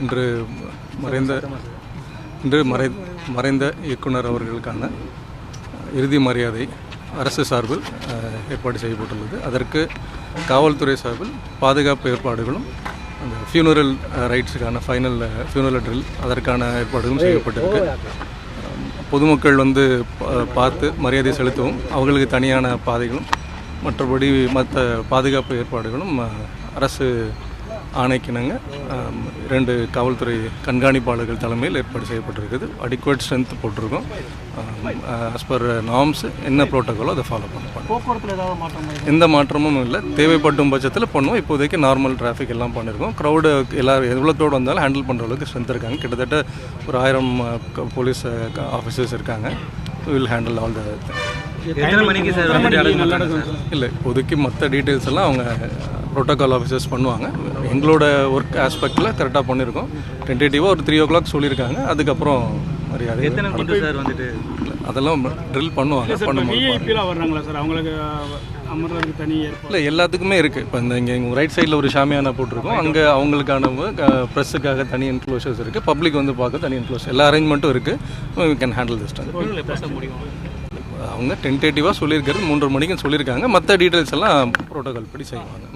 இன்று மறைந்த இயக்குனர் அவர்களுக்கான இறுதி மரியாதை அரசு சார்பில் ஏற்பாடு செய்யப்பட்டுள்ளது. அதற்கு காவல்துறை சார்பில் பாதுகாப்பு ஏற்பாடுகளும் அந்த ஃபியூனரல் ரைட்ஸுக்கான ஃபைனல் ஃபியூனரல் ட்ரில் அதற்கான ஏற்பாடுகளும் செய்யப்பட்டிருக்கு. பொதுமக்கள் பார்த்து மரியாதை செலுத்தவும் அவர்களுக்கு தனியான பாதைகளும் மற்றபடி மற்ற பாதுகாப்பு ஏற்பாடுகளும் அரசு ஆணைக்கிணங்க 2 காவல்துறை கண்காணிப்பாளர்கள் தலைமையில் ஏற்பாடு செய்யப்பட்டிருக்குது. அடிக்குவேட் ஸ்ட்ரென்த் போட்டிருக்கோம். ஆஸ் பர் நார்ம்ஸ் என்ன ப்ரோட்டோக்காலோ அதை ஃபாலோ பண்ணுவோம். போக்குவரத்தில் ஏதாவது மாற்றம்? எந்த மாற்றமும் இல்லை. தேவைப்படும் பட்சத்தில் பண்ணுவோம். இப்போதைக்கு நார்மல் டிராஃபிக் எல்லாம் பண்ணியிருக்கோம். க்ரௌடு எல்லோரும் எவ்வளோ க்ரௌடு வந்தாலும் ஹேண்டில் பண்ணுற அளவுக்கு ஸ்ட்ரென்த் இருக்காங்க. கிட்டத்தட்ட ஒரு 1000 போலீஸ் ஆஃபீஸர்ஸ் இருக்காங்க. Will handle all the. இல்லை, இப்போதைக்கு மற்ற டீட்டெயில்ஸ் எல்லாம் அவங்க ப்ரோட்டோக்கால் ஆஃபீஸர்ஸ் பண்ணுவாங்க. எங்களோட ஒர்க் ஆஸ்பெக்டில் கரெக்டாக பண்ணியிருக்கோம். டென்டேட்டிவாக ஒரு 3 o'clock சொல்லியிருக்காங்க. அதுக்கப்புறம் மரியாதை அதெல்லாம் ட்ரில் பண்ணுவாங்க. இல்லை, எல்லாத்துக்குமே இருக்குது. இப்போ இங்கே ரைட் சைடில் ஒரு ஷாமியானா போட்டிருக்கோம். அங்கே அவங்களுக்கான ப்ரெஸ்ஸுக்காக தனி என்க்ளோஷர்ஸ் இருக்குது. பப்ளிக் பார்க்க தனி என்க்ளோஷர், எல்லா அரேஞ்ச்மெண்ட்டும் இருக்குது. We can handle this time. அவங்க டென்டேட்டிவாக சொல்லியிருக்கிறது 3:30 மணிக்கு சொல்லியிருக்காங்க. மற்ற டீட்டெயில்ஸ் எல்லாம் ப்ரோட்டோகால் படி செய்வாங்க.